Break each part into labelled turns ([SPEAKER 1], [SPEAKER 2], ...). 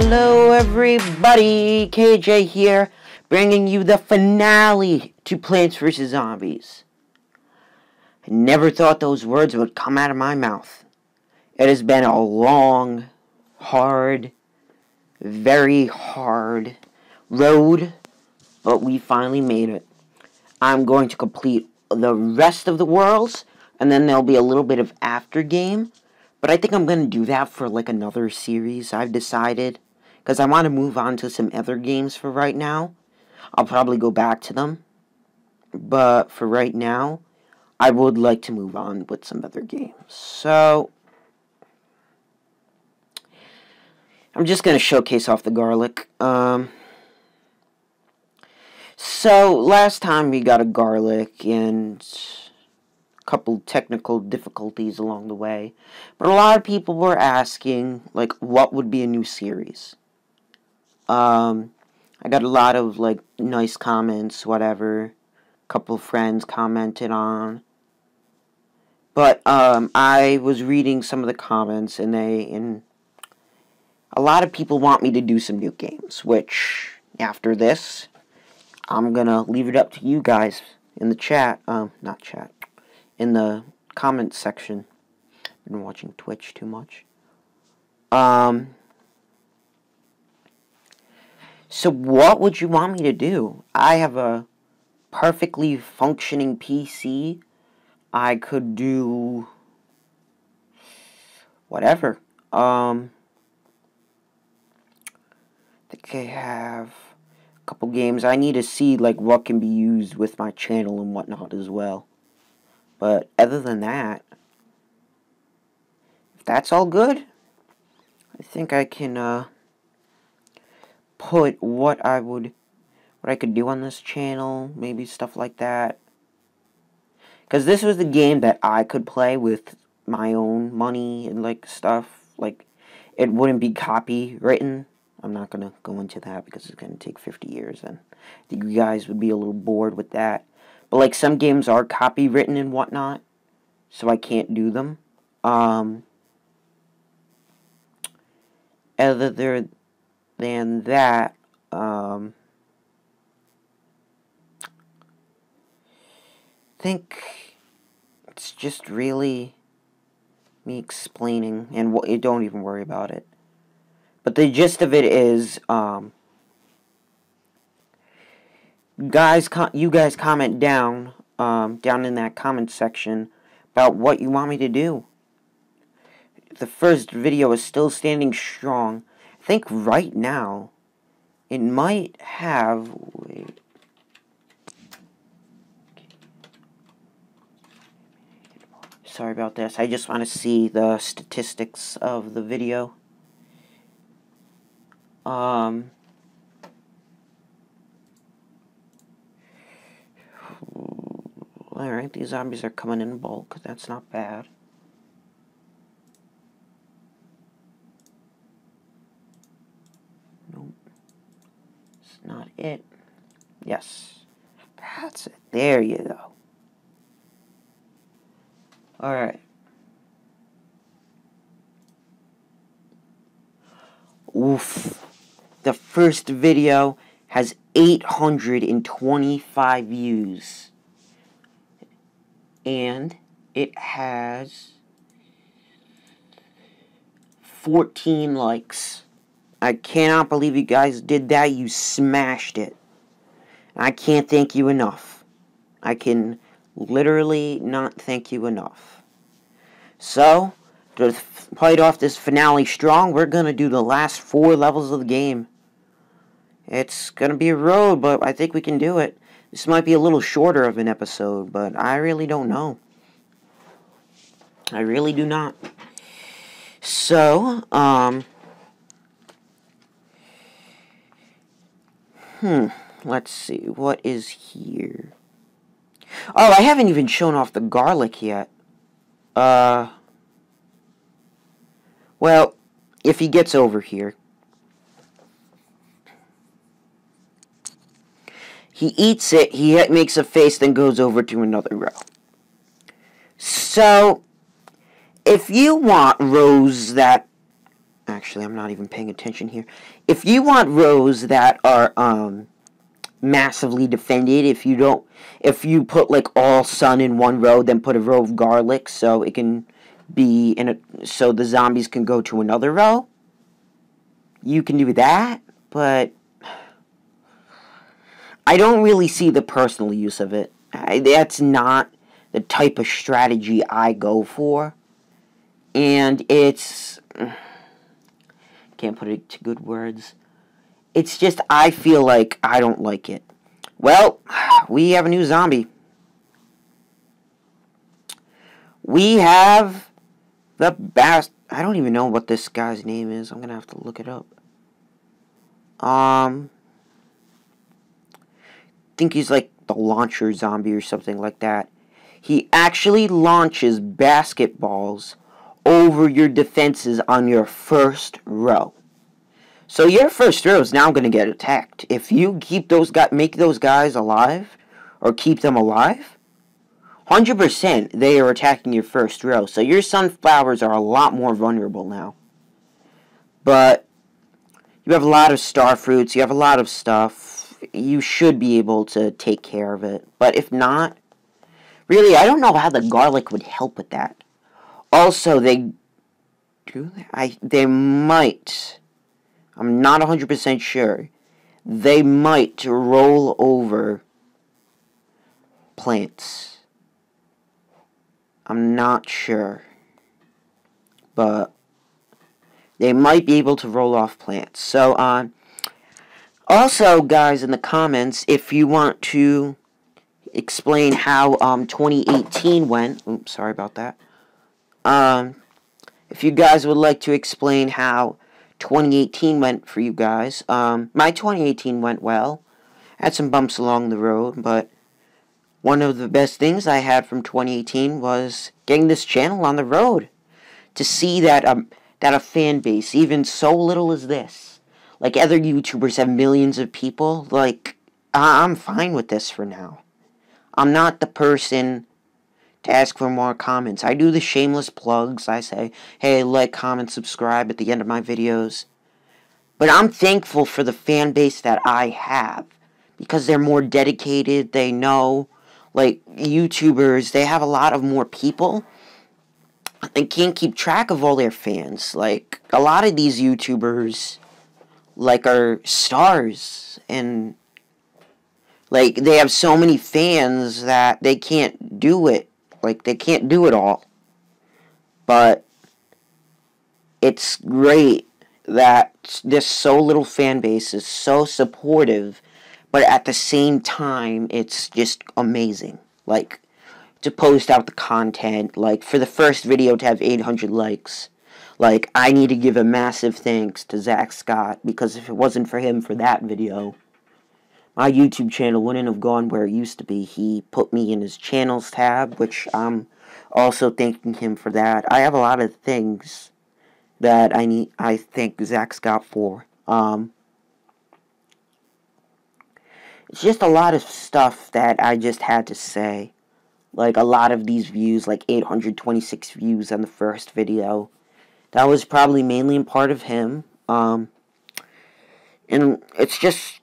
[SPEAKER 1] Hello everybody, KJ here, bringing you the finale to Plants vs. Zombies. I never thought those words would come out of my mouth. It has been a long, hard, very hard road, but we finally made it. I'm going to complete the rest of the worlds, and then there'll be a little bit of after game. But I think I'm going to do that for like another series, I've decided. Because I want to move on to some other games for right now. I'll probably go back to them. But for right now, I would like to move on with some other games. So, I'm just going to showcase off the garlic. So, last time we got a garlic and couple technical difficulties along the way, but a lot of people were asking like what would be a new series. I got a lot of like nice comments, whatever, a couple of friends commented on, but I was reading some of the comments, and a lot of people want me to do some new games, which after this I'm gonna leave it up to you guys in the chat, not chat, in the comments section. I've been watching Twitch too much. So what would you want me to do? I have a perfectly functioning PC. I could do whatever. I think I have a couple games. I need to see like what can be used with my channel and whatnot as well. But other than that, if that's all good, I think I can put what I could do on this channel, maybe stuff like that. Because this was the game that I could play with my own money and like stuff. Like, it wouldn't be copywritten. I'm not going to go into that because it's going to take 50 years, and I think you guys would be a little bored with that. But, like, some games are copywritten and whatnot, so I can't do them. Other than that, I think it's just really me explaining, and don't even worry about it. But the gist of it is, you guys comment down in that comment section about what you want me to do. The first video is still standing strong. I think right now it might have, wait, sorry about this. I just want to see the statistics of the video. Alright, these zombies are coming in bulk. That's not bad. Nope. It's not it. Yes. That's it. There you go. Alright. Oof. The first video has 825 views. And it has 14 likes. I cannot believe you guys did that. You smashed it. I can't thank you enough. I can literally not thank you enough. So, to fight off this finale strong, we're going to do the last 4 levels of the game. It's going to be a road, but I think we can do it. This might be a little shorter of an episode, but I really don't know. I really do not. So, let's see. What is here? Oh, I haven't even shown off the garlic yet. Well, if he gets over here, he eats it, he makes a face, then goes over to another row. So, if you want rows that Actually, I'm not even paying attention here. If you want rows that are massively defended, if you put like all sun in one row, then put a row of garlic so it can be so the zombies can go to another row, you can do that, but I don't really see the personal use of it. That's not the type of strategy I go for. And it's... can't put it to good words. It's just, I feel like I don't like it. Well, we have a new zombie. We have the best... I don't even know what this guy's name is. I'm going to have to look it up. I think he's like the launcher zombie or something like that. He actually launches basketballs over your defenses on your first row. So your first row is now going to get attacked. If you keep make those guys alive, or keep them alive, 100% they are attacking your first row. So your sunflowers are a lot more vulnerable now. But you have a lot of star fruits, you have a lot of stuff. You should be able to take care of it. But if not, really, I don't know how the garlic would help with that. Also, they might, I'm not 100% sure, they might roll over plants. I'm not sure. But they might be able to roll off plants. So, also, guys, in the comments, if you want to explain how 2018 went, oops, sorry about that. If you guys would like to explain how 2018 went for you guys, my 2018 went well. Had some bumps along the road, but one of the best things I had from 2018 was getting this channel on the road. To see that a fan base, even so little as this, like other YouTubers have millions of people, like, I'm fine with this for now. I'm not the person to ask for more comments. I do the shameless plugs. I say, hey, like, comment, subscribe at the end of my videos. But I'm thankful for the fan base that I have, because they're more dedicated. They know, like, YouTubers, they have a lot of more people. They can't keep track of all their fans. Like, a lot of these YouTubers, like, are stars, and, like, they have so many fans that they can't do it. Like, they can't do it all. But it's great that this so little fan base is so supportive, but at the same time, it's just amazing. Like, to post out the content, like, for the first video to have 800 likes, like, I need to give a massive thanks to Zach Scott, because if it wasn't for him for that video, my YouTube channel wouldn't have gone where it used to be. He put me in his channels tab, which I'm also thanking him for that. I have a lot of things that I thank Zach Scott for. It's just a lot of stuff that I just had to say. Like, a lot of these views, like 826 views on the first video, that was probably mainly in part of him. And it's just,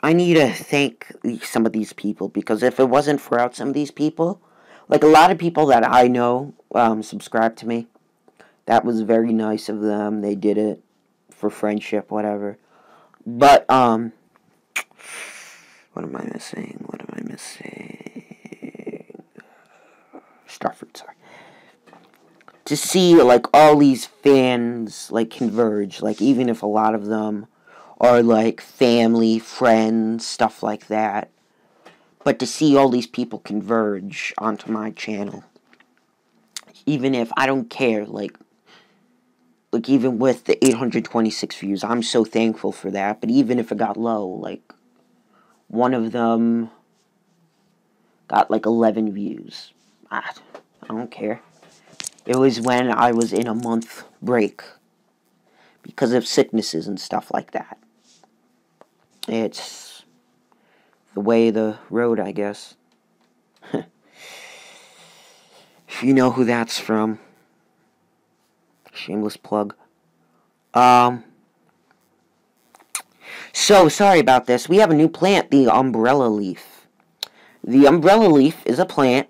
[SPEAKER 1] I need to thank some of these people, because if it wasn't for some of these people, like a lot of people that I know subscribe to me. That was very nice of them. They did it for friendship, whatever. But, what am I missing? What am I missing? Starfruit, sorry. To see, like, all these fans, like, converge, like, even if a lot of them are, like, family, friends, stuff like that. But to see all these people converge onto my channel, even if I don't care, like, even with the 826 views, I'm so thankful for that. But even if it got low, like, one of them got, like, 11 views. I don't care. It was when I was in a month break because of sicknesses and stuff like that. It's the way of the road, I guess. If you know who that's from, shameless plug. So, sorry about this. We have a new plant, the umbrella leaf. The umbrella leaf is a plant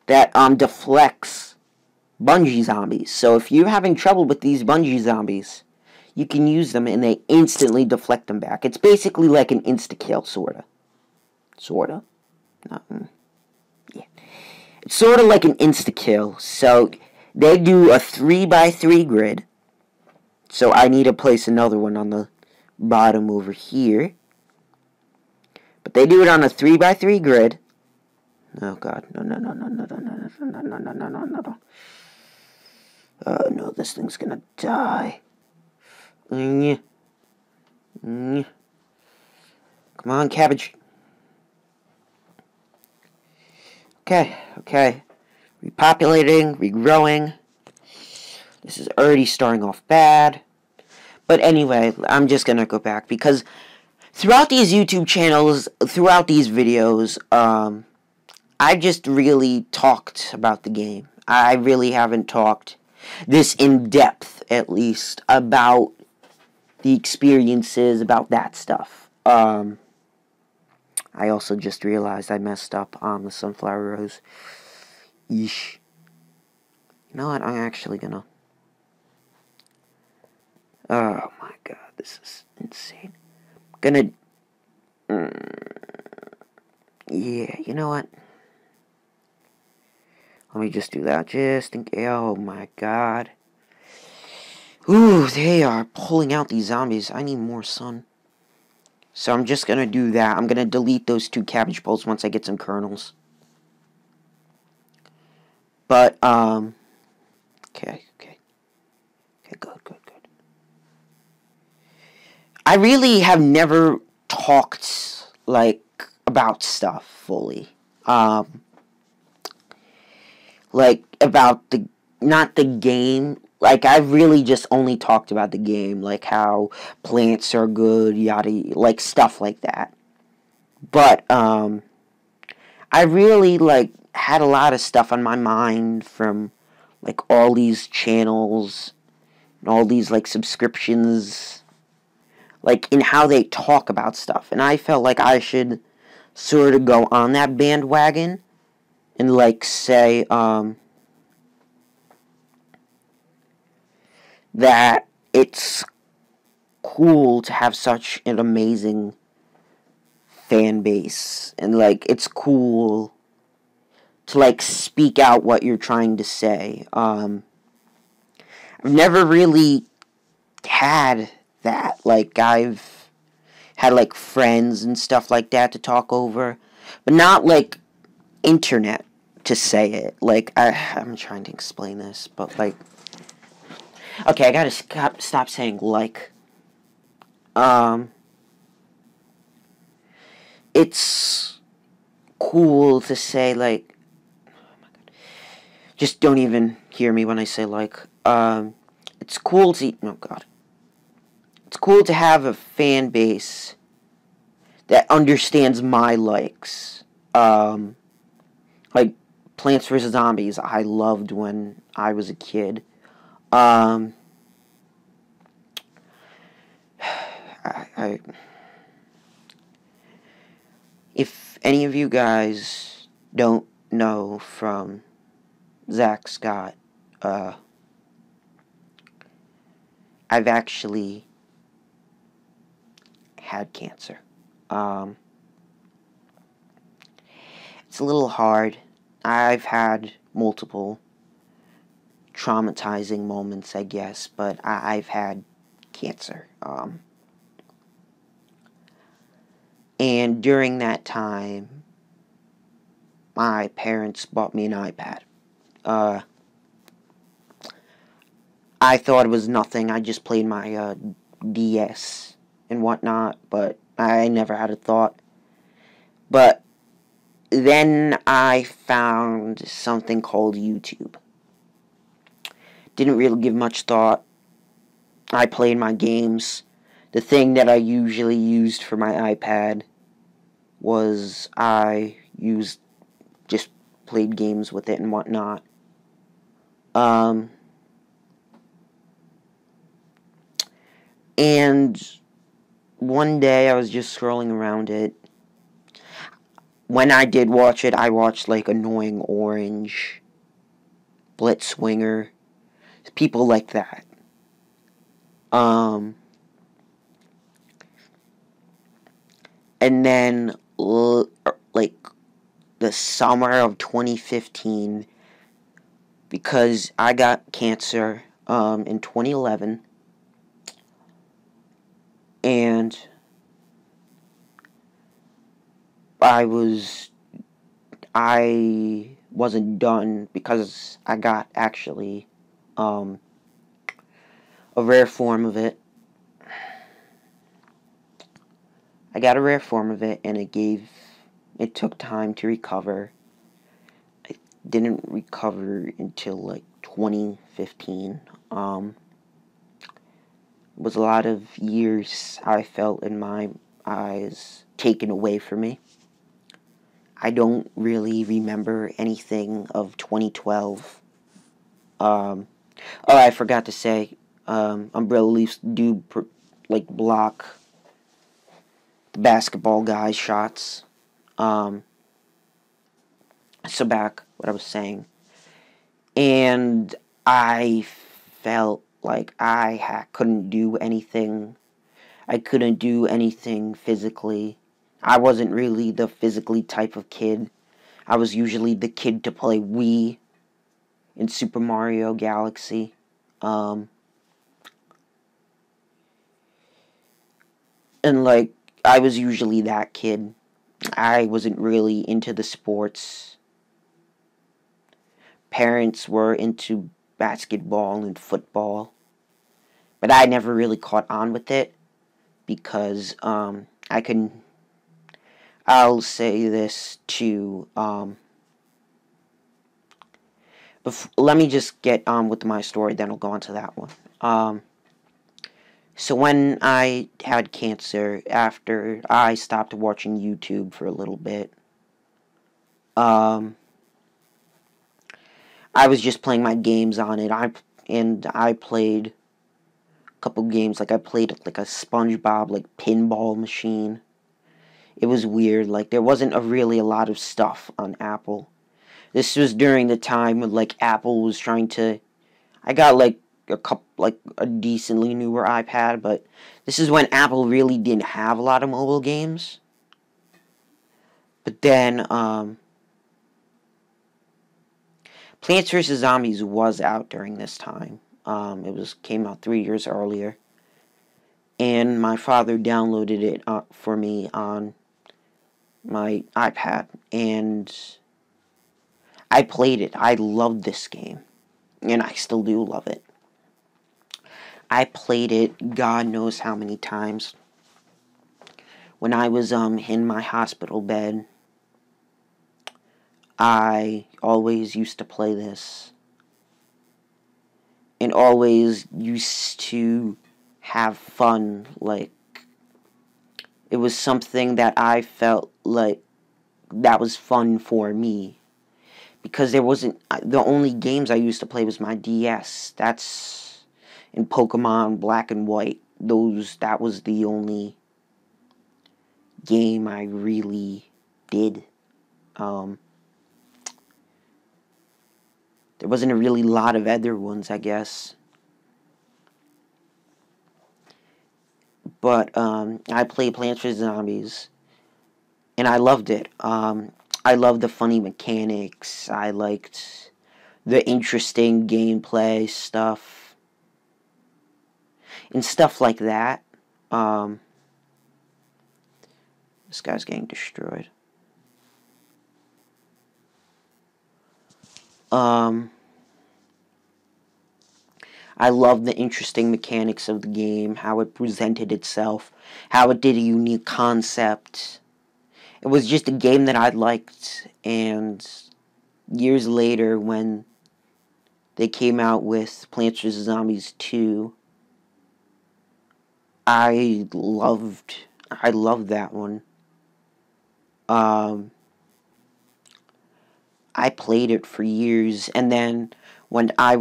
[SPEAKER 1] that, deflects bungee zombies. So, if you're having trouble with these bungee zombies, you can use them and they instantly deflect them back. It's basically like an insta-kill, sorta. Sorta? Yeah. It's sorta like an insta-kill. So, they do a 3x3 grid. So, I need to place another one on the bottom over here. But they do it on a 3x3 grid. Oh god. No. Oh no, this thing's gonna die. Come on, cabbage. Okay. Repopulating, regrowing. This is already starting off bad. But anyway, I'm just gonna go back because throughout these YouTube channels, throughout these videos, I just really talked about the game. I really haven't talked this in depth, at least, about the experiences, about that stuff. I also just realized I messed up on the sunflower rose. Yeesh. You know what? I'm actually gonna... Oh my god, this is insane. Gonna... Yeah, you know what? Let me just do that. Just think... Oh my god. Ooh, they are pulling out these zombies. I need more sun. So I'm just gonna do that. I'm gonna delete those 2 cabbage poles once I get some kernels. But, okay, good. I really have never talked, like, about stuff fully. Like, about not the game. Like, I've really just only talked about the game. Like, how plants are good, yada, like, stuff like that. But, I really, like, had a lot of stuff on my mind from, like, all these channels and all these, like, subscriptions, like, in how they talk about stuff. And I felt like I should sort of go on that bandwagon and, like, say, that it's cool to have such an amazing fan base. And, like, it's cool to, like, speak out what you're trying to say. I've never really had that. Like, I've had, like, friends and stuff like that to talk over. But not, like, internet to say it. Like, I'm trying to explain this, but, like... Okay, I gotta stop saying, like. It's cool to say, like... Just don't even hear me when I say, like. It's cool to... Oh, God. It's cool to have a fan base that understands my likes. Like, Plants vs. Zombies, I loved when I was a kid. If any of you guys don't know from Zach Scott, I've actually had cancer. It's a little hard. I've had multiple traumatizing moments, I guess, but I've had cancer. And during that time, my parents bought me an iPad. I thought it was nothing. I just played my DS and whatnot, but I never had a thought. But then I found something called YouTube. Didn't really give much thought. I played my games. The thing that I usually used for my iPad was just played games with it and whatnot. And one day I was just scrolling around it. When I did watch it, I watched like Annoying Orange, Blitzwinger, people like that. And then, like, the summer of 2015, because I got cancer, in 2011, and I wasn't done, because I got, actually, a rare form of it. I got a rare form of it, and it took time to recover. I didn't recover until, like, 2015. It was a lot of years, I felt, in my eyes taken away from me. I don't really remember anything of 2012. Oh, I forgot to say, Umbrella Leafs do, block the basketball guys' shots. So back what I was saying. And I felt like I couldn't do anything. I couldn't do anything physically. I wasn't really the physically type of kid. I was usually the kid to play Wii in Super Mario Galaxy. And, like, I was usually that kid. I wasn't really into the sports. Parents were into basketball and football. But I never really caught on with it. Because, I'll say this to, let me just get on with my story, then I'll go on to that one. So when I had cancer, after I stopped watching YouTube for a little bit, I was just playing my games on it. I played a couple games, like I played like a SpongeBob like pinball machine. It was weird, like there wasn't really a lot of stuff on Apple. This was during the time when, like, Apple was trying to... I got, like, a decently newer iPad, but this is when Apple really didn't have a lot of mobile games. But then, Plants vs. Zombies was out during this time. It came out 3 years earlier. And my father downloaded it for me on my iPad, and I played it. I loved this game, and I still do love it. I played it God knows how many times. When I was in my hospital bed, I always used to play this, and always used to have fun. Like, it was something that I felt like that was fun for me. Because there wasn't... The only games I used to play was my DS. That's... in Pokemon Black and White. That was the only game I really did. There wasn't a really lot of other ones, I guess. But, I played Plants vs. Zombies, and I loved it. I loved the funny mechanics. I liked the interesting gameplay stuff. And stuff like that. This guy's getting destroyed. I love the interesting mechanics of the game, how it presented itself, how it did a unique concept. It was just a game that I liked, and years later, when they came out with Plants vs. Zombies 2, I loved that one. I played it for years, and then I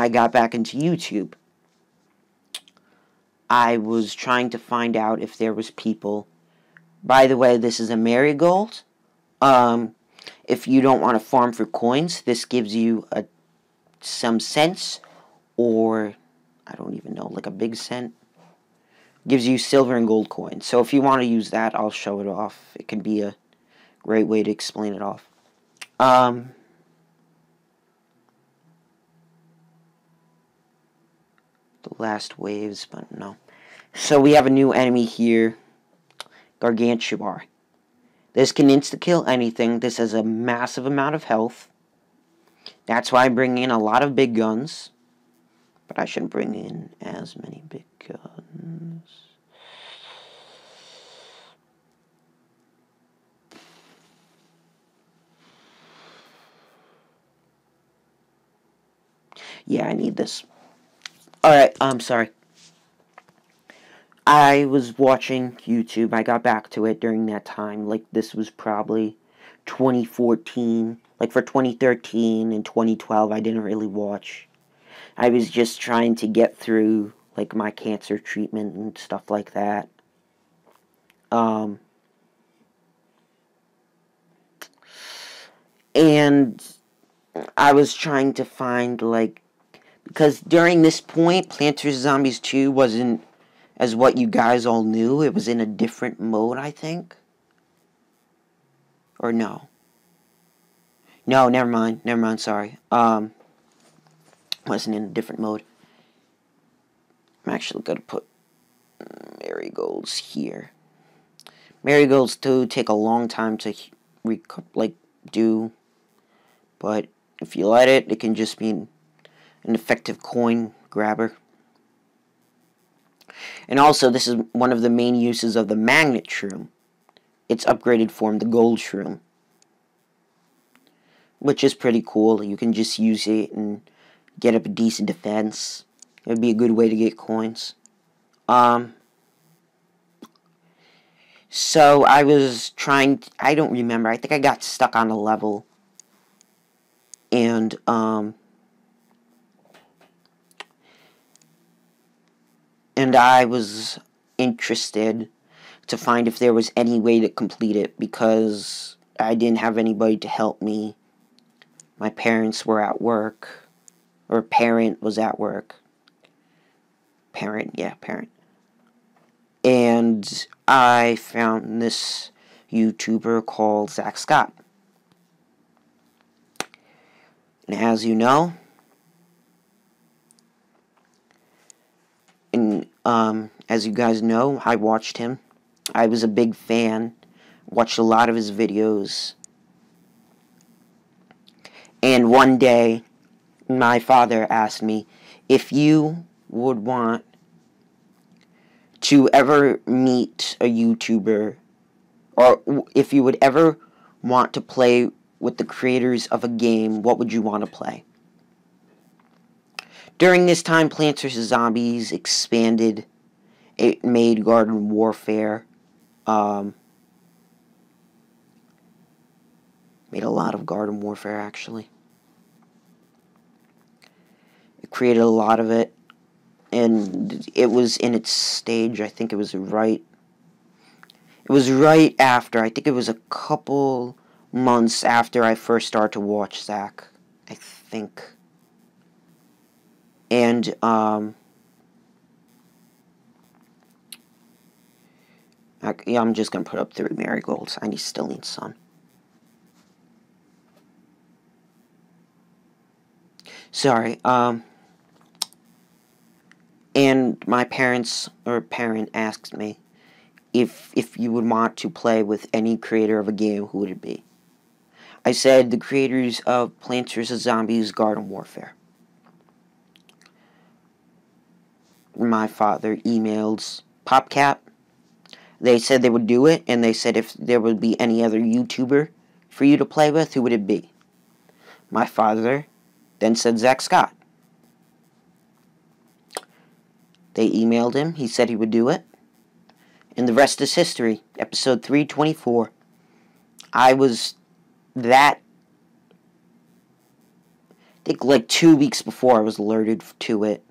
[SPEAKER 1] got back into YouTube. I was trying to find out if there was people. By the way, this is a Marigold. If you don't want to farm for coins, this gives you some cents, or I don't even know, like a big cent. Gives you silver and gold coins. So if you want to use that, I'll show it off. It can be a great way to explain it off. The last waves, but no. So we have a new enemy here, Gargantuan. This can insta-kill anything. This has a massive amount of health. That's why I bring in a lot of big guns. But I shouldn't bring in as many big guns. Yeah, I need this. Alright, I'm sorry. I was watching YouTube. I got back to it during that time. Like, this was probably 2014. Like, for 2013 and 2012, I didn't really watch. I was just trying to get through, like, my cancer treatment and stuff like that. And I was trying to find, like, because during this point, Plants vs. Zombies 2 wasn't as what you guys all knew. It was in a different mode, I think. Or no. No, never mind, sorry. Wasn't in a different mode. I'm actually going to put Marigolds here. Marigolds do take a long time to, do. But if you let it, it can just be an effective coin grabber. And also, this is one of the main uses of the magnet shroom. Its upgraded form, the gold shroom. Which is pretty cool. You can just use it and get up a decent defense. It would be a good way to get coins. So I was trying, I don't remember, I think I got stuck on a level. And, I was interested to find if there was any way to complete it, because I didn't have anybody to help me. My parents were at work, or parent was at work. Parent. And I found this YouTuber called Zach Scott. And as you know, as you guys know, I watched him. I was a big fan. Watched a lot of his videos. And one day, my father asked me if you would want to ever meet a YouTuber, or if you would ever want to play with the creators of a game, what would you want to play? During this time, Plants vs. Zombies expanded. It made Garden Warfare. Made a lot of Garden Warfare, actually. It created a lot of it. And it was in its stage, I think it was right after, I think it was a couple months after I first started to watch Zach, I think. And, I'm just going to put up 3 marigolds. I still need sun. Sorry, and my parent asked me if you would want to play with any creator of a game, who would it be? I said the creators of Plants vs. Zombies Garden Warfare. My father emailed PopCap. They said they would do it, and they said if there would be any other YouTuber for you to play with, who would it be? My father then said Zach Scott. They emailed him. He said he would do it. And the rest is history. Episode 324. I think like 2 weeks before I was alerted to it.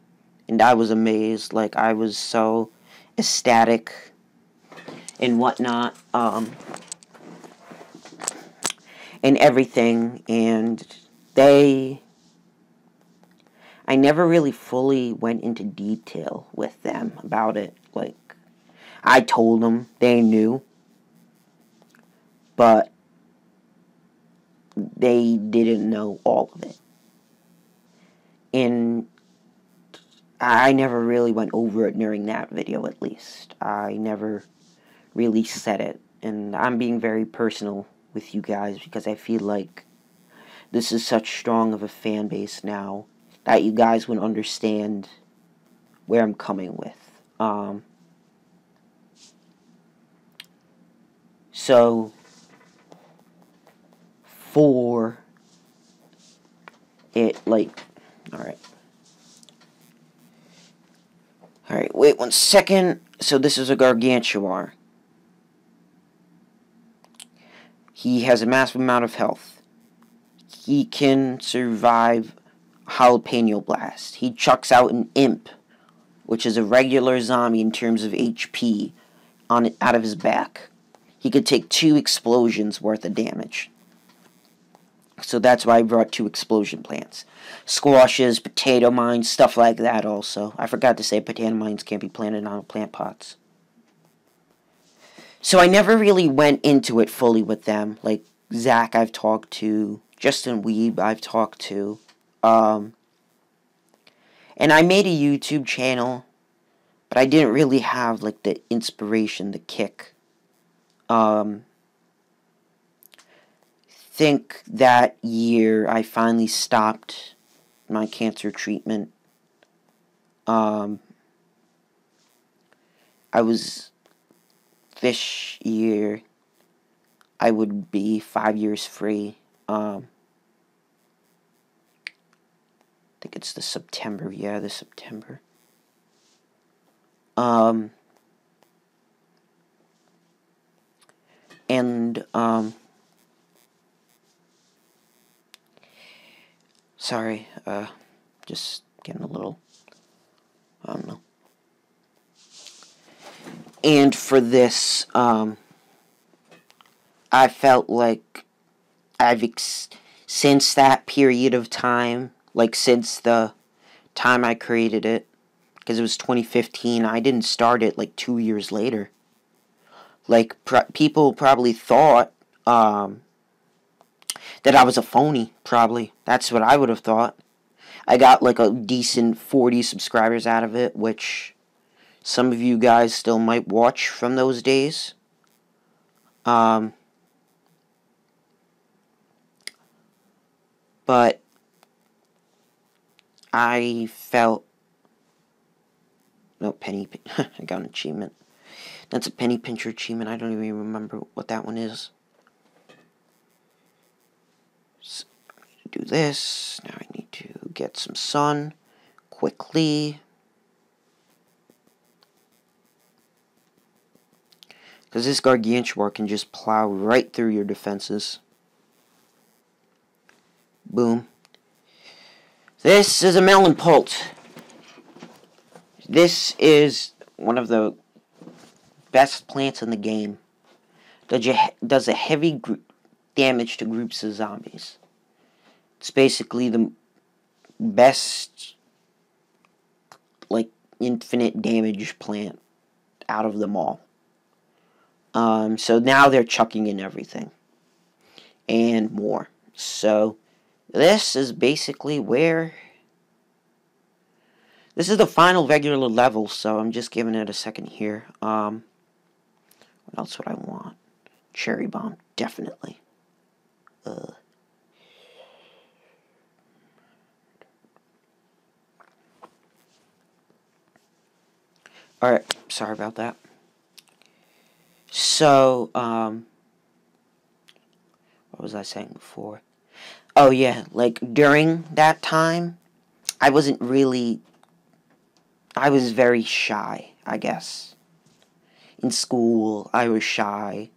[SPEAKER 1] and I was amazed. Like, I was so ecstatic and whatnot, and everything, and I never really fully went into detail with them about it. Like, I told them, they knew, but they didn't know all of it. And I never really went over it during that video, at least. I never really said it. And I'm being very personal with you guys because I feel like this is such strong of a fan base now that you guys would understand where I'm coming with. So, for it, like, alright. Alright, wait 1 second. So this is a Gargantuan. He has a massive amount of health. He can survive Jalapeno Blast. He chucks out an Imp, which is a regular zombie in terms of HP, out of his back. He could take 2 explosions worth of damage. So that's why I brought 2 explosion plants. Squashes, potato mines, stuff like that also. I forgot to say potato mines can't be planted on plant pots. So I never really went into it fully with them. Like, Zach I've talked to, Justin Weeb I've talked to. And I made a YouTube channel, but I didn't really have, like, the inspiration, the kick. Think that year I finally stopped my cancer treatment. I was, this year, I would be 5 years free. I think it's the September, yeah, the September. Sorry, just getting a little, I don't know. And for this, I felt like since that period of time, like since the time I created it, because it was 2015, I didn't start it like 2 years later. Like, people probably thought, that I was a phony, probably. That's what I would have thought. I got like a decent 40 subscribers out of it, which some of you guys still might watch from those days. But I felt, no, I got an achievement. That's a penny pincher achievement. I don't even remember what that one is. So, I need to do this. Now I need to get some sun quickly. Because this Gargantuan can just plow right through your defenses. Boom. This is a Melon Pulse. This is one of the best plants in the game. Does a heavy damage to groups of zombies. It's basically the best, like, infinite damage plant out of them all. So now they're chucking in everything. And more. So, this is basically where... This is the final regular level, so I'm just giving it a second here. What else would I want? Cherry Bomb, definitely. Alright, sorry about that. So, what was I saying before? Oh yeah, like, during that time, I was very shy, I guess. In school, I was shy.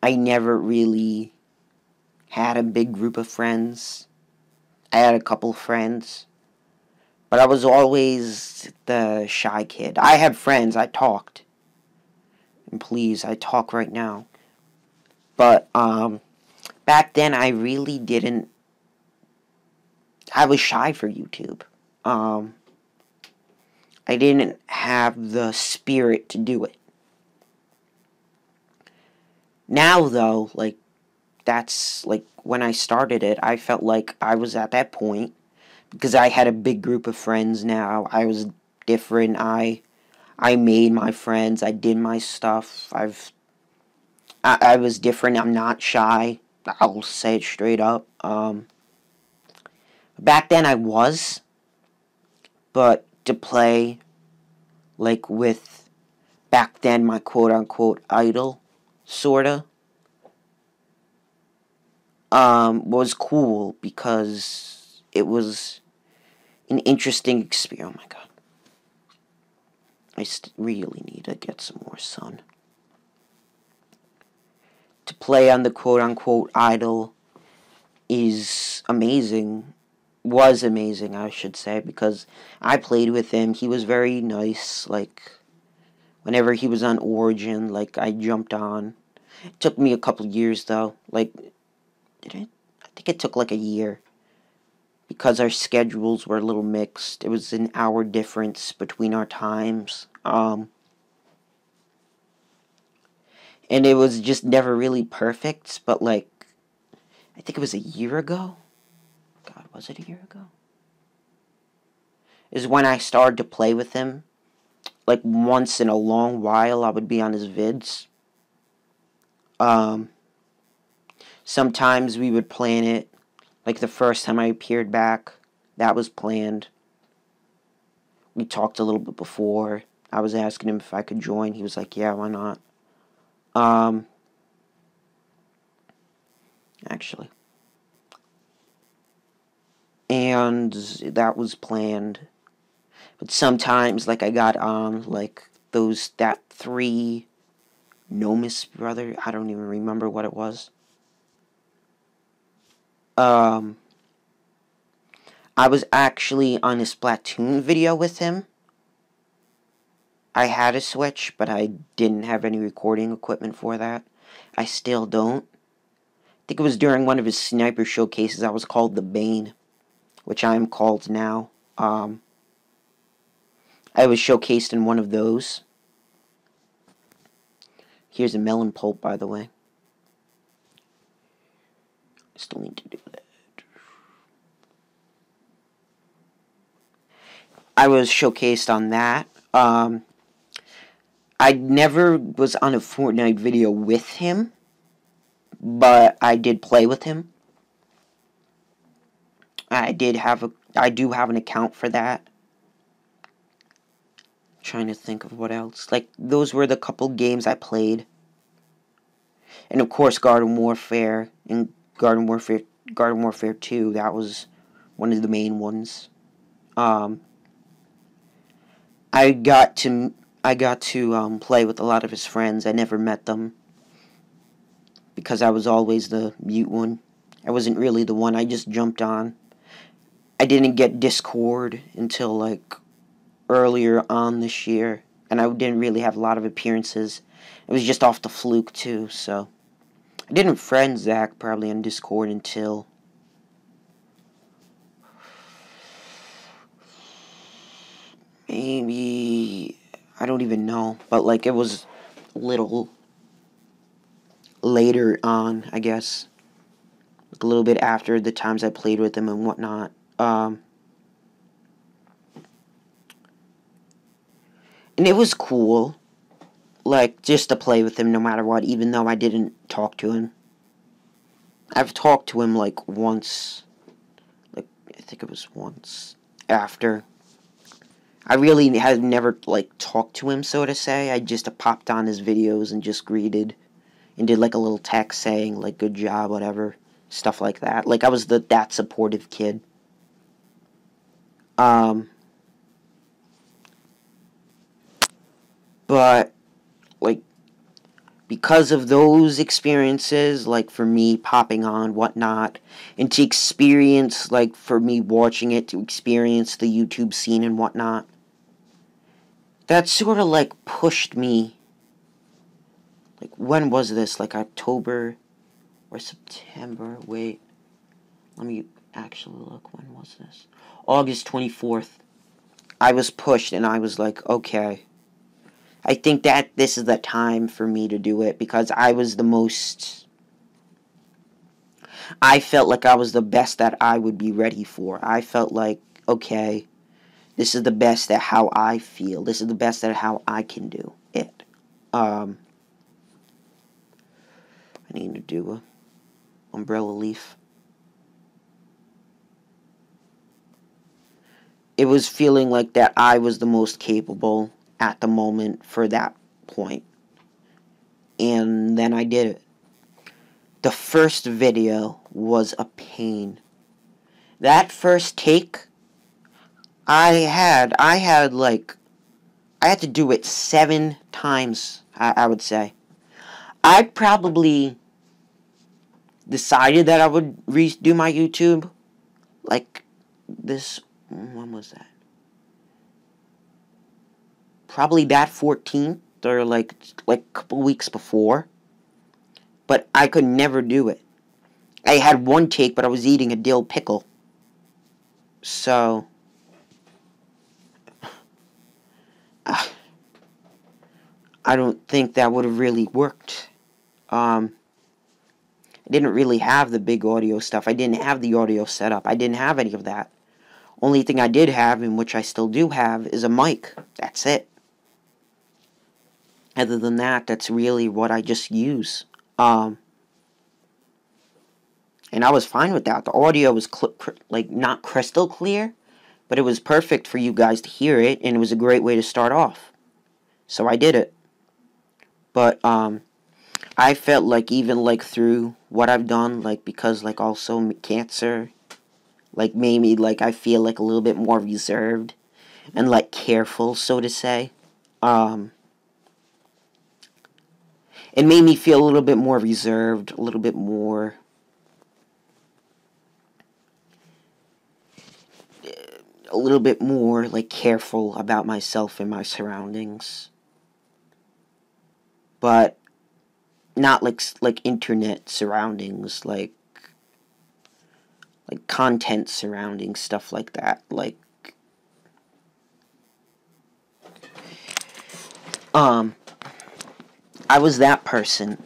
[SPEAKER 1] I never really had a big group of friends. I had a couple friends. But I was always the shy kid. I had friends, I talked. And please, I talk right now. But, back then I really didn't... I was shy for YouTube. I didn't have the spirit to do it. Now, though, like, that's, like, when I started it, I felt like I was at that point. Because I had a big group of friends now. I was different. I made my friends. I did my stuff. I was different. I'm not shy. I'll say it straight up. Back then I was. But to play, like, with, back then, my quote-unquote idol, sorta, was cool because it was an interesting experience. Oh my god. I really need to get some more sun. To play on the quote-unquote idol is amazing. Was amazing, I should say, because I played with him. He was very nice. Like, whenever he was on Origin, like, I jumped on. It took me a couple years, though. Like, did it? I think it took like a year. Because our schedules were a little mixed. It was an hour difference between our times. And it was just never really perfect, but, like, I think it was a year ago. God, was it a year ago? Is when I started to play with him. Like, once in a long while, I would be on his vids. Sometimes we would plan it. Like, the first time I appeared back, that was planned. We talked a little bit before. I was asking him if I could join. He was like, yeah, why not? Actually. And that was planned. But sometimes, like, I got on, like, that 3 Nomis brother. I don't even remember what it was. I was actually on a Splatoon video with him. I had a Switch, but I didn't have any recording equipment for that. I still don't. I think it was during one of his sniper showcases. I was called the Bane, which I am called now. I was showcased in one of those. Here's a Melon Pulse, by the way. I still need to do that. I was showcased on that. I never was on a Fortnite video with him, but I did play with him. I do have an account for that. Trying to think of what else. Like, those were the couple games I played. And of course, Garden Warfare and Garden Warfare 2, that was one of the main ones. I got to play with a lot of his friends. I never met them because I was always the mute one. I wasn't really the one. I just jumped on. I didn't get Discord until, like, earlier on this year, and I didn't really have a lot of appearances. It was just off the fluke, too, so I didn't friend Zach probably on Discord until maybe, I don't even know, but, like, it was a little later on, I guess, like a little bit after the times I played with him and whatnot. And it was cool, like, just to play with him no matter what, even though I didn't talk to him. I've talked to him, like, once, like, I think it was once after. I really have never, like, talked to him, so to say. I just popped on his videos and just greeted and did, like, a little text saying, like, good job, whatever, stuff like that. Like, I was that supportive kid. But, like, because of those experiences, like for me popping on, whatnot, and to experience, like for me watching it, to experience the YouTube scene and whatnot, that sort of like pushed me. Like, when was this? Like October or September? Wait, let me actually look. When was this? August 24th. I was pushed and I was like, okay, I think that this is the time for me to do it, because I was the most... I felt like I was the best that I would be ready for. I felt like, okay, this is the best at how I feel. This is the best at how I can do it. I need to do a umbrella leaf. It was feeling like that I was the most capable at the moment for that point. And then I did it. The first video was a pain. That first take, I had to do it 7 times, I would say. I probably decided that I would redo my YouTube, like, this, when was that? Probably that 14th, or like a couple weeks before. But I could never do it. I had one take, but I was eating a dill pickle. So, I don't think that would have really worked. I didn't really have the big audio stuff. I didn't have the audio setup. I didn't have any of that. Only thing I did have, and which I still do have, is a mic. That's it. Other than that, that's really what I just use. And I was fine with that. The audio was like not crystal clear, but it was perfect for you guys to hear it, and it was a great way to start off. So I did it. But I felt like even like through what I've done, like because like also cancer, like made me like I feel like a little bit more reserved and like careful, so to say. It made me feel a little bit more reserved, a little bit more like careful about myself and my surroundings. But not like internet surroundings, like content surroundings, stuff like that. Like I was that person.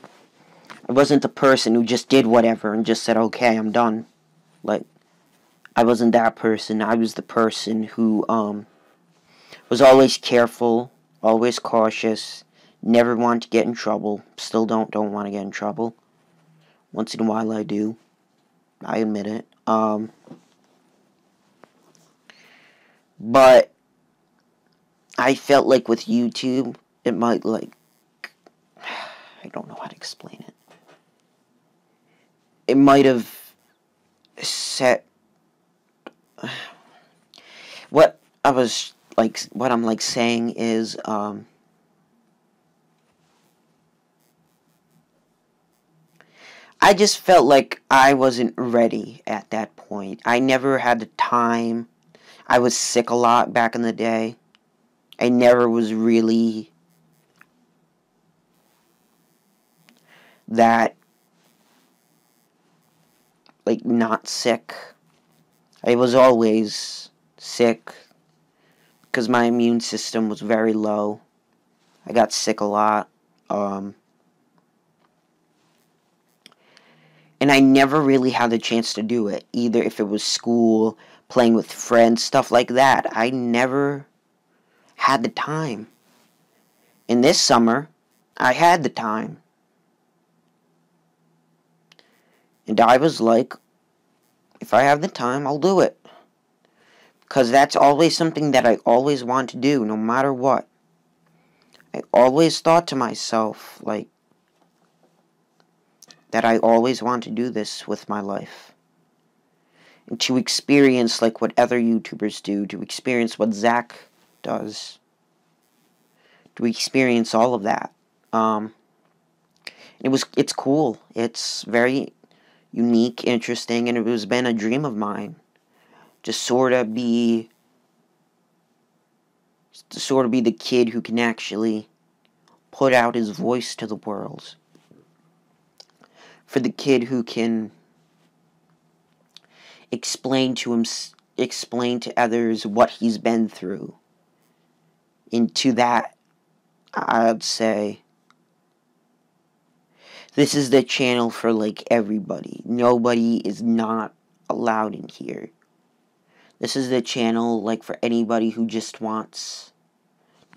[SPEAKER 1] I wasn't the person who just did whatever and just said, okay, I'm done. Like, I wasn't that person. I was the person who was always careful, always cautious, never wanted to get in trouble. Still don't want to get in trouble. Once in a while I do. I admit it. But I felt like with YouTube, it might like... I don't know how to explain it. It might have set... What I'm saying is, I just felt like I wasn't ready at that point. I never had the time. I was sick a lot back in the day. I never was really that, like, not sick. I was always sick because my immune system was very low. I got sick a lot. And I never really had the chance to do it, either if it was school, playing with friends, stuff like that. I never had the time. And this summer, I had the time. And I was like, if I have the time, I'll do it. Because that's always something that I always want to do, no matter what. I always thought to myself, like, that I always want to do this with my life. And to experience, like, what other YouTubers do, to experience what Zach does, to experience all of that. It's cool. It's very unique, interesting, and it was been a dream of mine to sort of be the kid who can actually put out his voice to the world. For the kid who can explain to others what he's been through. Into that, I'd say this is the channel for, like, everybody. Nobody is not allowed in here. This is the channel, like, for anybody who just wants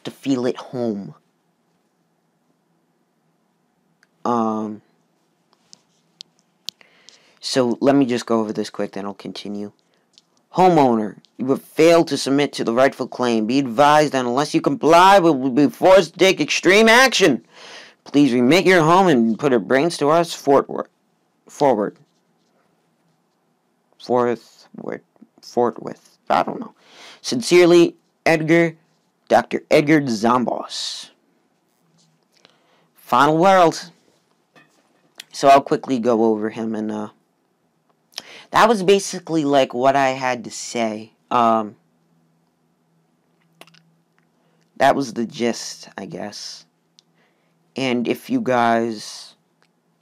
[SPEAKER 1] to feel at home. So let me just go over this quick, then I'll continue. Homeowner, you have failed to submit to the rightful claim. Be advised that unless you comply, we will be forced to take extreme action. Please remit your home and put your brains to us forthwith. I don't know. Sincerely, Dr. Edgar Zambos. Final world. So I'll quickly go over him, and that was basically, like, what I had to say. That was the gist, I guess. And if you guys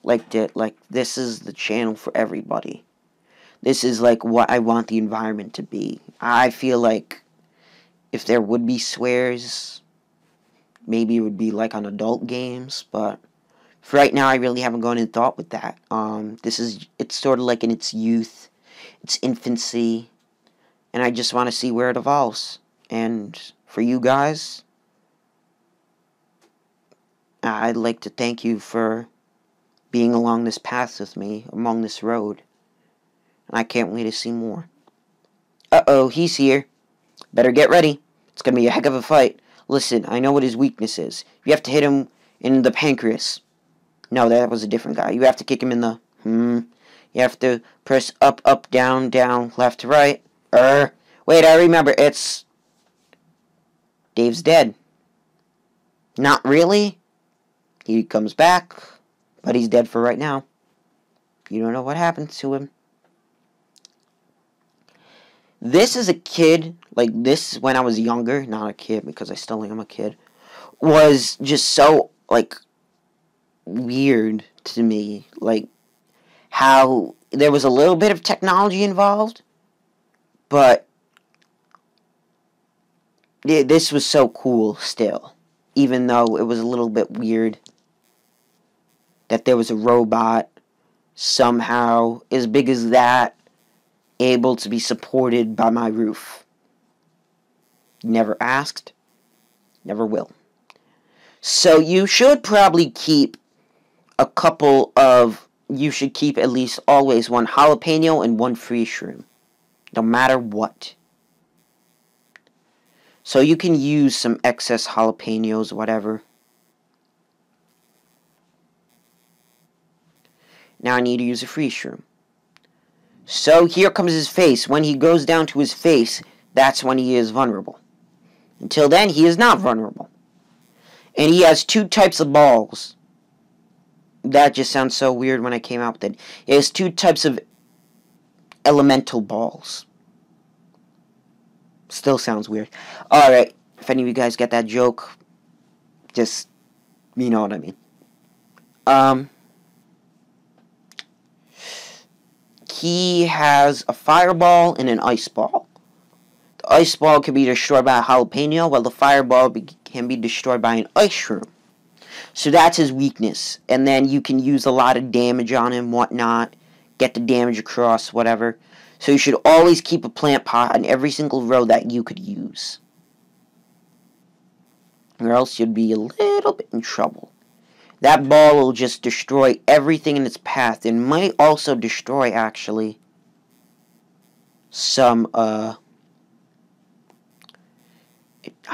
[SPEAKER 1] liked it, like, this is the channel for everybody. This is, like, what I want the environment to be. I feel like if there would be swears, maybe it would be, like, on adult games, but for right now, I really haven't gone in thought with that. It's sort of like in its youth, its infancy, and I just want to see where it evolves. And for you guys, I'd like to thank you for being along this path with me, along this road. And I can't wait to see more. Uh-oh, he's here. Better get ready. It's going to be a heck of a fight. Listen, I know what his weakness is. You have to hit him in the pancreas. No, that was a different guy. You have to kick him in the... You have to press up, up, down, down, left to right. Wait, I remember. It's... Dave's dead. Not really. He comes back, but he's dead for right now. You don't know what happened to him. This is a kid, like, this, when I was younger, not a kid, because I still am a kid, was just so, like, weird to me. Like, how there was a little bit of technology involved, but this was so cool still, even though it was a little bit weird that there was a robot somehow as big as that able to be supported by my roof. Never asked, never will. So you should probably keep you should keep at least always one jalapeno and one free shroom, no matter what. So you can use some excess jalapenos, whatever. Now I need to use a free shroom. So here comes his face. When he goes down to his face, that's when he is vulnerable. Until then, he is not vulnerable. And he has two types of balls. That just sounds so weird when I came out with it. He has two types of elemental balls. Still sounds weird. Alright, if any of you guys get that joke, just, you know what I mean. He has a fireball and an ice ball. The ice ball can be destroyed by a jalapeno, while the fireball can be destroyed by an ice shroom. So that's his weakness. And then you can use a lot of damage on him, whatnot, get the damage across, whatever. So you should always keep a plant pot on every single row that you could use. Or else you'd be a little bit in trouble. That ball will just destroy everything in its path. It might also destroy, actually, some, I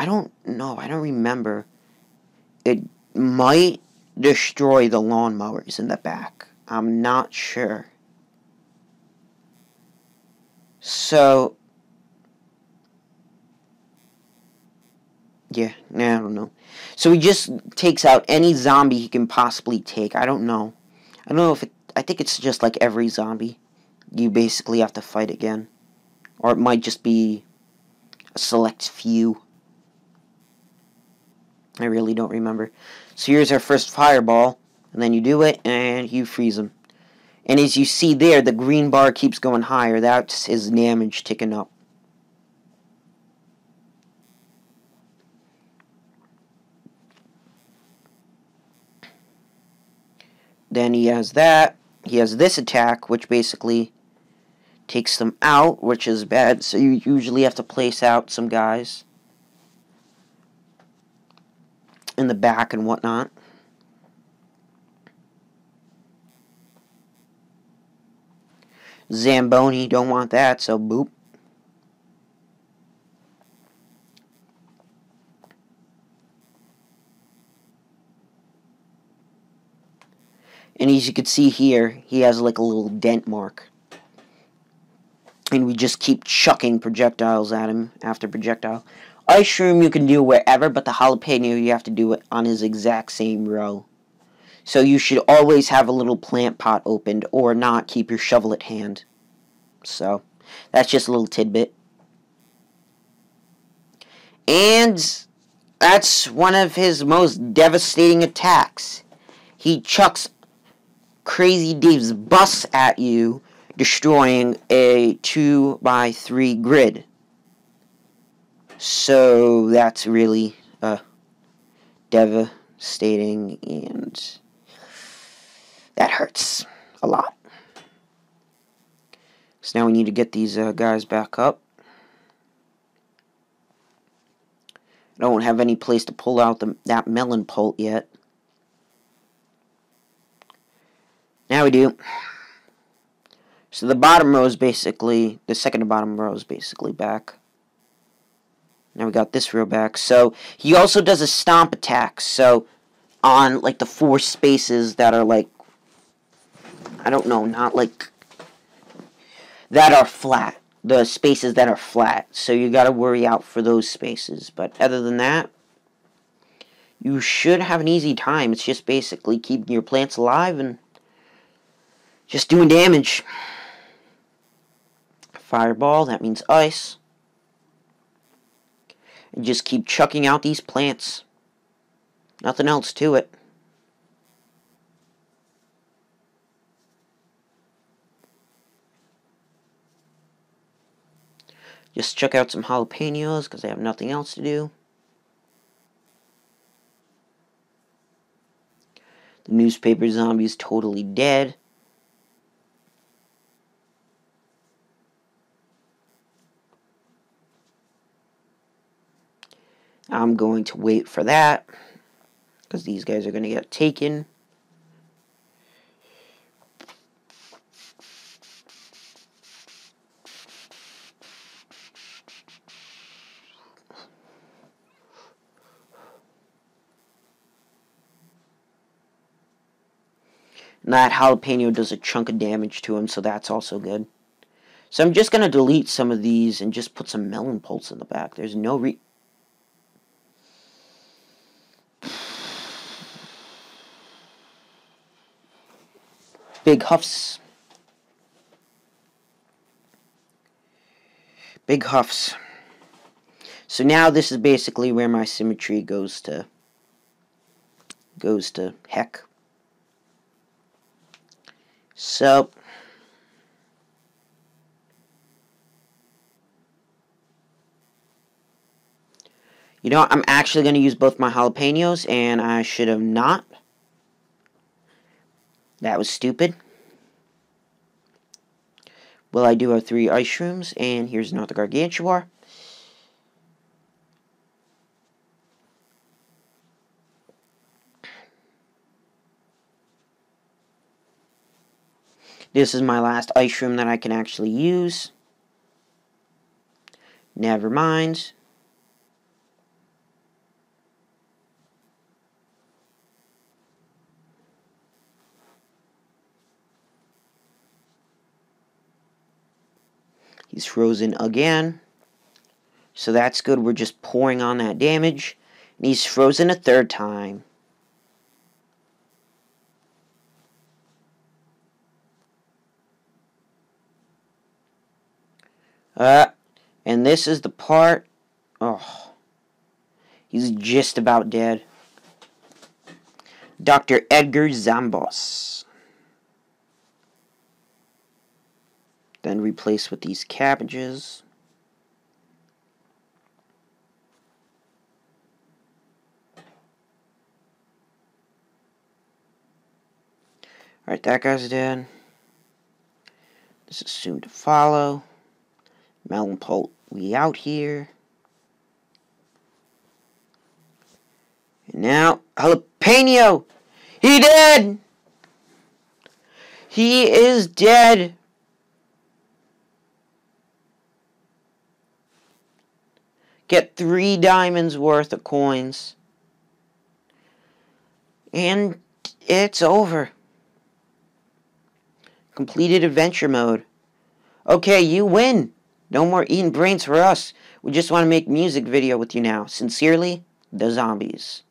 [SPEAKER 1] don't know. I don't remember. It might destroy the lawnmowers in the back. I'm not sure. So, yeah, I don't know. So he just takes out any zombie he can possibly take. I don't know. I don't know if it... I think it's just like every zombie. You basically have to fight again. Or it might just be a select few. I really don't remember. So here's our first fireball. And then you do it, and you freeze him. And as you see there, the green bar keeps going higher. That's his damage ticking up. Then he has that. He has this attack, which basically takes them out, which is bad. So you usually have to place out some guys in the back and whatnot. Zamboni, don't want that, so boop. And as you can see here, he has like a little dent mark. And we just keep chucking projectiles at him after projectile. Ice Shroom you can do wherever, but the jalapeno you have to do it on his exact same row. So you should always have a little plant pot opened, or not keep your shovel at hand. So, that's just a little tidbit. And that's one of his most devastating attacks. He chucks Crazy Dave's bus at you, destroying a 2x3 grid. So that's really devastating, and that hurts a lot. So now we need to get these guys back up. I don't have any place to pull out that Melon Pulse yet. Now we do. So the bottom row is basically, the second to bottom row is basically back. Now we got this row back. So he also does a stomp attack. So on like the 4 spaces that are like, I don't know, not like, that are flat. The spaces that are flat. So you gotta worry out for those spaces. But other than that, you should have an easy time. It's just basically keeping your plants alive and just doing damage. Fireball, that means ice. And just keep chucking out these plants. Nothing else to it. Just chuck out some jalapenos because I have nothing else to do. The newspaper zombie is totally dead. I'm going to wait for that, because these guys are going to get taken. And that jalapeno does a chunk of damage to him, so that's also good. So I'm just going to delete some of these and just put some Melon Pulse in the back. There's no Big huffs. Big huffs. So now this is basically where my symmetry goes to heck. So you know, I'm actually going to use both my jalapenos, and I should have not. That was stupid. Well, I do have 3 ice shrooms, and here's another Gargantuan. This is my last ice shroom that I can actually use. Never mind. He's frozen again. So that's good. We're just pouring on that damage. He's frozen a third time. And this is the part. Oh, he's just about dead. Dr. Edgar Zambos. Then replace with these cabbages. Alright, that guy's dead. This is soon to follow. Melon Pulse, we out here. And now, Jalapeno! He dead! He is dead! Get 3 diamonds worth of coins. And it's over. Completed adventure mode. Okay, you win. No more eating brains for us. We just want to make a music video with you now. Sincerely, the zombies.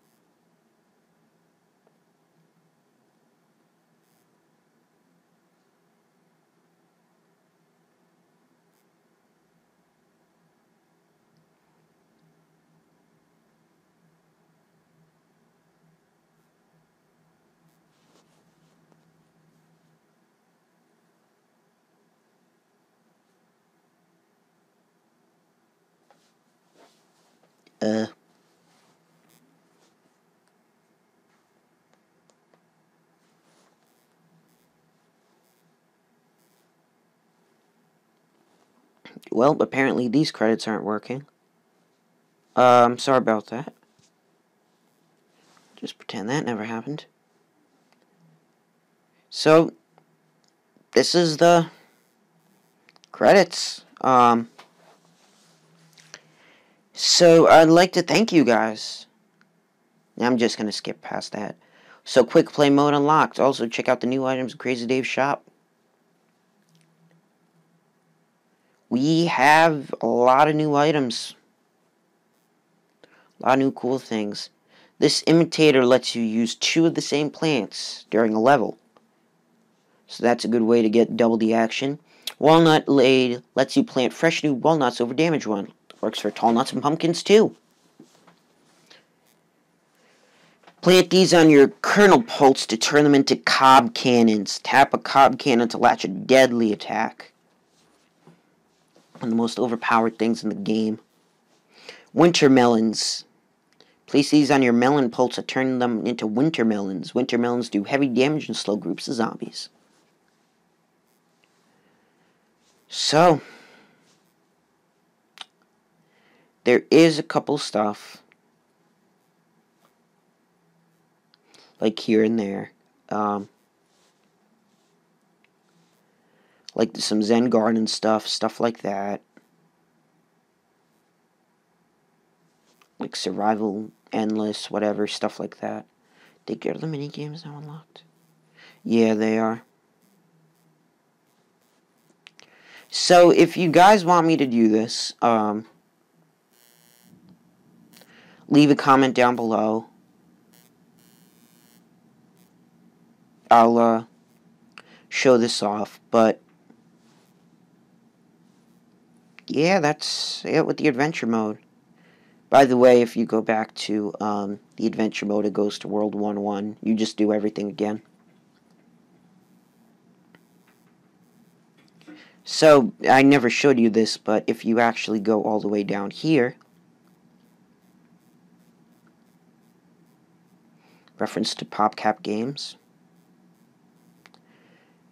[SPEAKER 1] Well, apparently these credits aren't working. I'm sorry about that. Just pretend that never happened. So, this is the credits. So I'd like to thank you guys. I'm just going to skip past that. So, quick play mode unlocked. Also, check out the new items in Crazy Dave's shop. We have a lot of new items. A lot of new cool things. This imitator lets you use 2 of the same plants during a level. So that's a good way to get double the action. Walnut Lade lets you plant fresh new walnuts over damaged ones. Works for tall nuts and pumpkins too. Plant these on your kernel pulse to turn them into cob cannons. Tap a cob cannon to latch a deadly attack. One of the most overpowered things in the game. Winter melons. Place these on your melon pulse to turn them into winter melons. Winter melons do heavy damage and slow groups of zombies. So, there is a couple stuff, like here and there, like some Zen Garden stuff like that, like Survival, Endless, whatever, stuff like that. Are the mini games now unlocked? Yeah, they are. So, if you guys want me to do this, leave a comment down below. I'll, show this off, but yeah, that's it with the adventure mode. By the way, if you go back to, the adventure mode, it goes to World 1-1. You just do everything again. So, I never showed you this, but if you actually go all the way down here, reference to PopCap Games,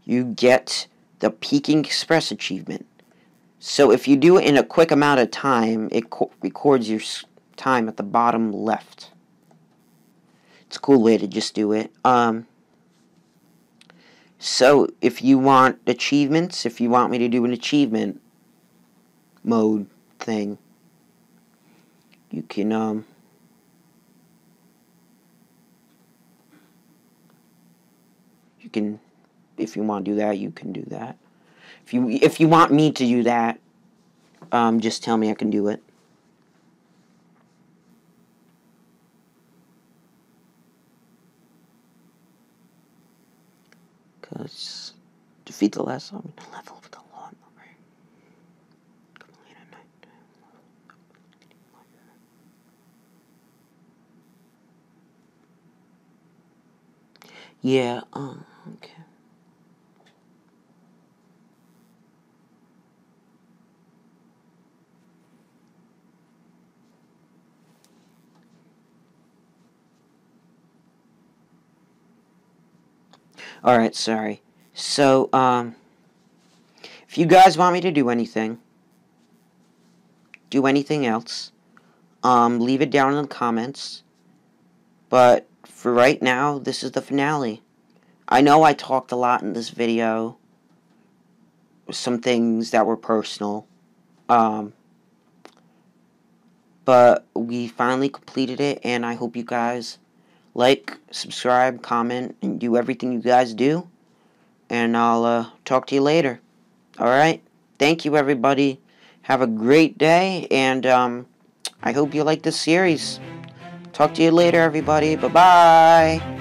[SPEAKER 1] you get the Peking Express achievement. So if you do it in a quick amount of time, it records your time at the bottom left. It's a cool way to just do it. So if you want achievements, if you want me to do an achievement mode thing, you can, if you want to do that, you can do that. If you want me to do that, just tell me I can do it. Let's defeat the last zombie. Level with the lawnmower. Complete at night. Yeah, okay. Alright, sorry. So, if you guys want me to do anything else, leave it down in the comments. But for right now, this is the finale. I know I talked a lot in this video, some things that were personal, but we finally completed it, and I hope you guys like, subscribe, comment, and do everything you guys do, and I'll talk to you later. Alright? Thank you, everybody. Have a great day, and I hope you like this series. Talk to you later, everybody. Bye-bye.